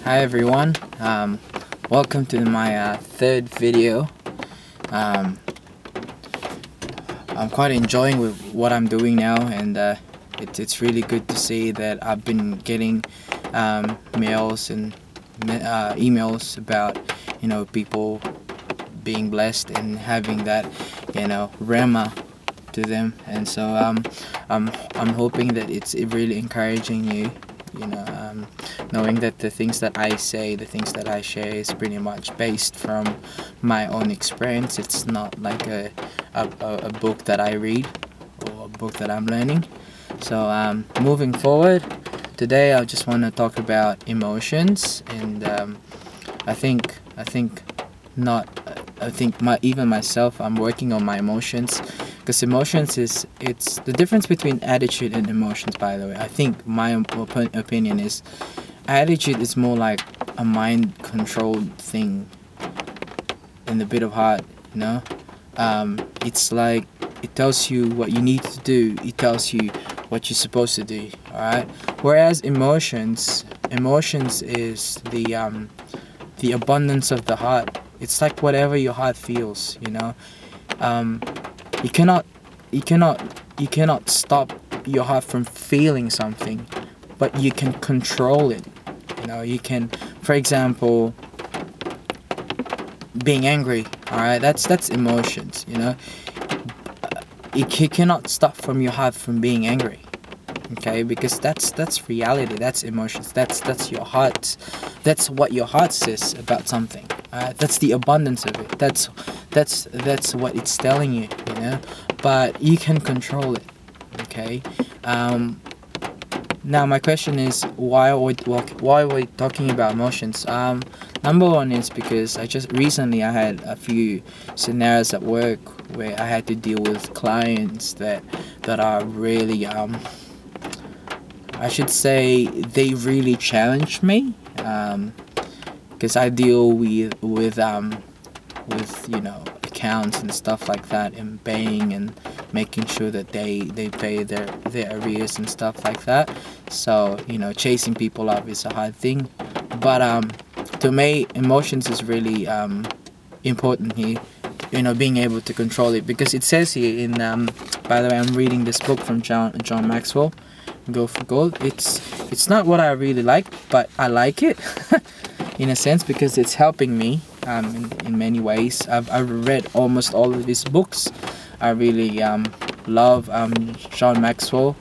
Hi everyone, welcome to my third video. I'm quite enjoying with what I'm doing now, and it's really good to see that I've been getting mails and emails about people being blessed and having that rema to them, and so I'm hoping that it's really encouraging you. Knowing that the things that I say, the things that I share is pretty much based from my own experience. It's not like a book that I read or a book that I'm learning. So moving forward, today I just want to talk about emotions, and even myself, I'm working on my emotions. Because emotions it's the difference between attitude and emotions, by the way. I think my opinion is attitude is more like a mind controlled thing in the bit of heart, it's like it tells you what you need to do, it tells you what you're supposed to do, alright? Whereas emotions is the abundance of the heart. It's like whatever your heart feels, You cannot stop your heart from feeling something, but you can control it. You can, for example, being angry. All right, that's emotions. You cannot stop from your heart from being angry. Okay, because that's reality. That's emotions. That's your heart. That's what your heart says about something. That's the abundance of it. That's what it's telling you. But you can control it. Okay. Now my question is, why are we talking about emotions? Number one is because I had a few scenarios at work where I had to deal with clients that are really I should say they really challenged me, because I deal with accounts and stuff like that, and paying and making sure that they pay their arrears and stuff like that. So chasing people up is a hard thing, but to me emotions is really important here, being able to control it, because it says here in by the way, I'm reading this book from John Maxwell, Go for Gold. It's not what I really like, but I like it in a sense because it's helping me in many ways. I've read almost all of his books. I really love John Maxwell.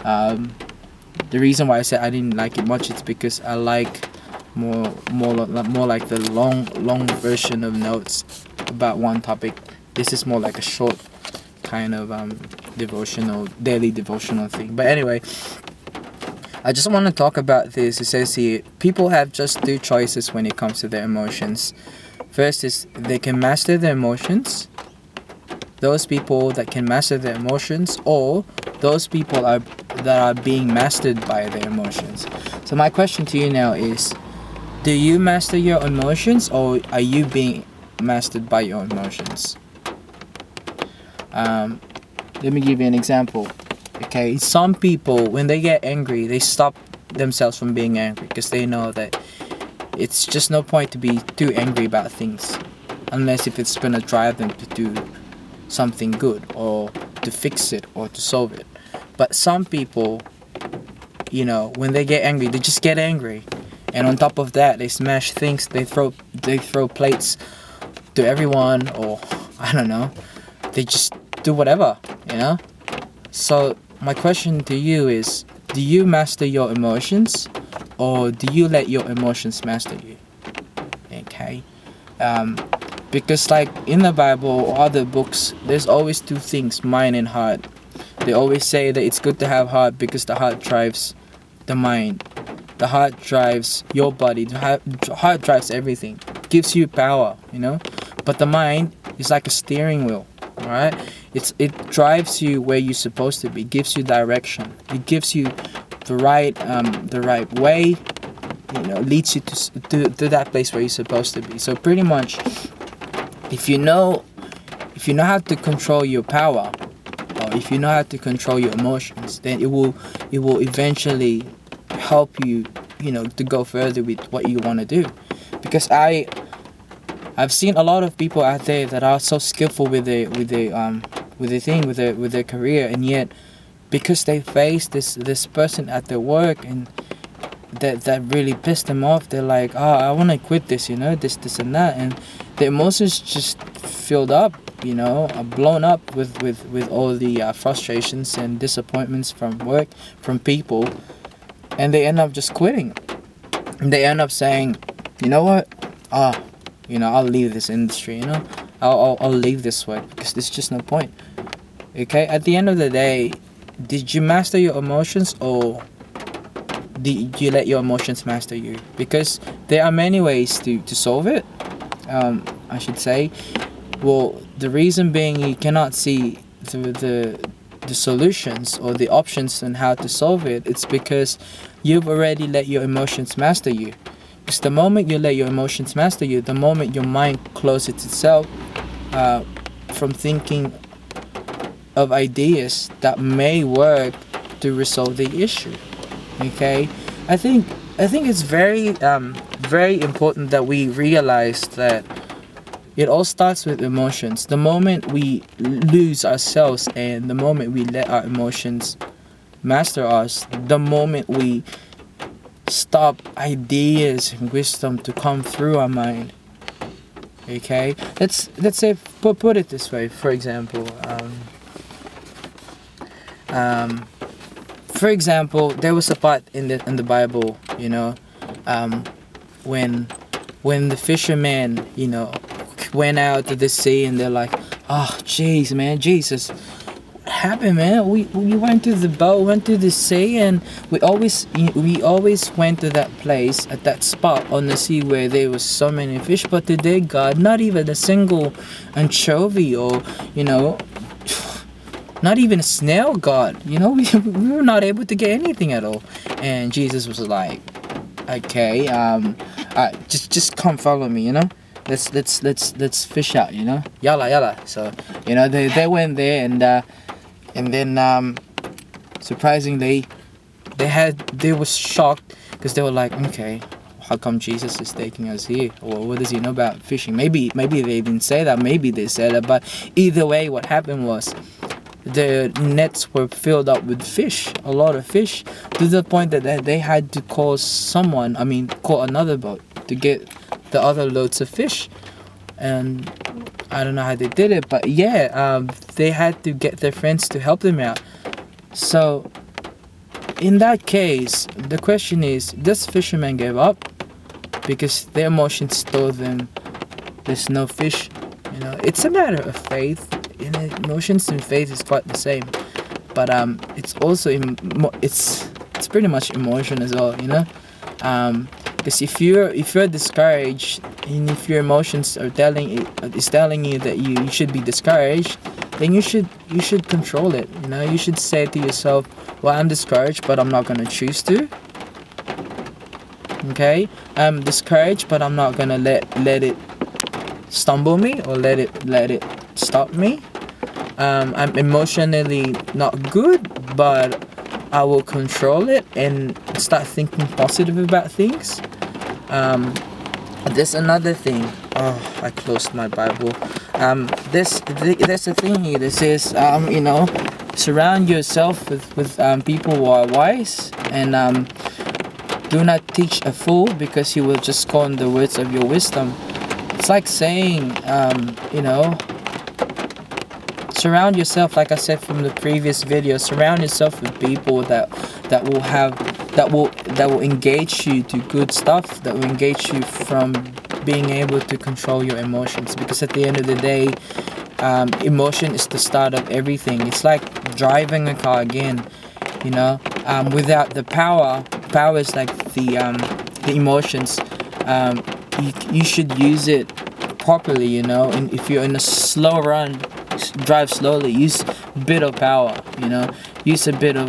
The reason why I said I didn't like it much is because I like more like the long version of notes about one topic. This is more like a short kind of daily devotional thing. But anyway, I just want to talk about this. It says here, people have just two choices when it comes to their emotions. First is they can master their emotions. Those people that can master their emotions, or those people that are being mastered by their emotions. So my question to you now is, do you master your emotions, or are you being mastered by your emotions? Let me give you an example. Okay, some people, when they get angry, they stop themselves from being angry because they know that it's just no point to be too angry about things, unless if it's gonna drive them to do something good or to fix it or to solve it. But some people, when they get angry, they just get angry, and on top of that, they smash things. They throw plates to everyone, or I don't know. They just do whatever, So my question to you is, do you master your emotions, or do you let your emotions master you? Okay. Because like in the Bible or other books, there's always two things, mind and heart. They always say that it's good to have heart because the heart drives the mind. The heart drives your body. The heart drives everything. It gives you power, But the mind is like a steering wheel, alright? It drives you where you're supposed to be. It gives you direction. It gives you the right way. Leads you to that place where you're supposed to be. So pretty much, if you know how to control your power, or if you know how to control your emotions, then it will eventually help you to go further with what you want to do. Because I've seen a lot of people out there that are so skillful with their career, and yet because they face this person at their work, and that really pissed them off, they're like, oh, I want to quit this, this and that, and the emotions just filled up, blown up with all the frustrations and disappointments from work, from people, and they end up just quitting. And they end up saying, you know what, I'll leave this industry, I'll leave this work because there's just no point. Okay, at the end of the day, did you master your emotions, or did you let your emotions master you? Because there are many ways to solve it, I should say. Well, the reason being you cannot see the solutions or the options on how to solve it, it's because you've already let your emotions master you. Because the moment you let your emotions master you, the moment your mind closes itself from thinking of ideas that may work to resolve the issue. Okay, I think it's very very important that we realize that it all starts with emotions. The moment we lose ourselves and the moment we let our emotions master us, the moment we stop ideas and wisdom to come through our mind. Okay, let's say put it this way. For example, there was a part in the Bible, when the fishermen, went out to the sea, and they're like, oh jeez, man, Jesus, what happened, man? We went to the boat, went to the sea, and we always went to that place, at that spot on the sea where there was so many fish, but today, God, not even a single anchovy, or not even a snail, God, we were not able to get anything at all. And Jesus was like, okay, just come follow me, let's fish out, yalla. So they went there, and then surprisingly they were shocked, because they were like, okay, how come Jesus is taking us here? Or what does he know about fishing? Maybe they didn't say that, maybe they said that, but either way, what happened was the nets were filled up with fish, a lot of fish, to the point that they had to call another boat to get the other loads of fish. And I don't know how they did it, but yeah, they had to get their friends to help them out. So in that case, the question is, does fisherman give up because their emotions told them there's no fish? It's a matter of faith. Emotions and faith is quite the same, but it's also it's pretty much emotion as well, because if you're discouraged, and if your emotions are telling you that you should be discouraged, then you should control it. You should say to yourself, well, I'm discouraged, but I'm not going to choose to. Okay, I'm discouraged, but I'm not going to let it stumble me, or let it stop me. I'm emotionally not good, but I will control it and start thinking positive about things. There's another thing. Oh, I closed my Bible. There's a thing here that says, surround yourself with people who are wise, and do not teach a fool, because he will just scorn the words of your wisdom. It's like saying, surround yourself, like I said from the previous video, surround yourself with people that will engage you to good stuff, that will engage you from being able to control your emotions. Because at the end of the day, emotion is the start of everything. It's like driving a car again, without the power is like the emotions. You should use it properly, and if you're in a slow run, drive slowly, use a bit of power, use a bit of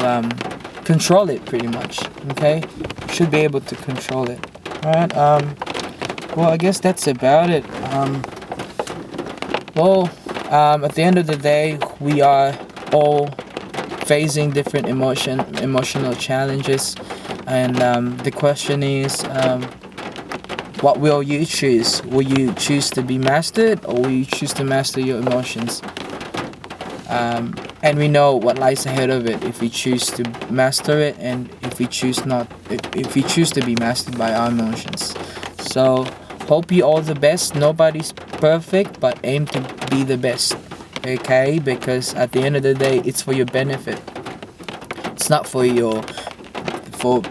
control it, pretty much. Okay, should be able to control it. All right, well, I guess that's about it. At the end of the day, we are all facing different emotional challenges. And the question is, what will you choose? Will you choose to be mastered, or will you choose to master your emotions? And we know what lies ahead of it if we choose to master it, and if we choose to be mastered by our emotions. So hope you all the best. Nobody's perfect, but aim to be the best, okay? Because at the end of the day, it's for your benefit. It's not for to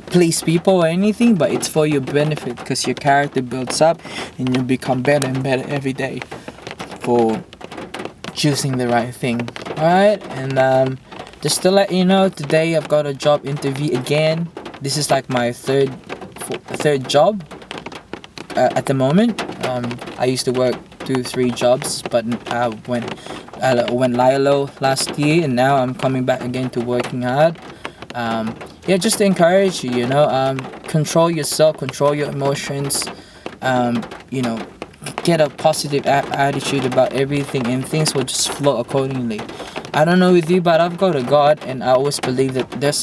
please people or anything, but it's for your benefit, because your character builds up and you become better and better every day for choosing the right thing. Alright, and just to let you know, today I've got a job interview again. This is like my third job at the moment. I used to work 2-3 jobs, but I went Lilo last year, and now I'm coming back again to working hard. Yeah, just to encourage you, control yourself, control your emotions, get a positive attitude about everything, and things will just flow accordingly. I don't know with you, but I've got a God, and I always believe that there's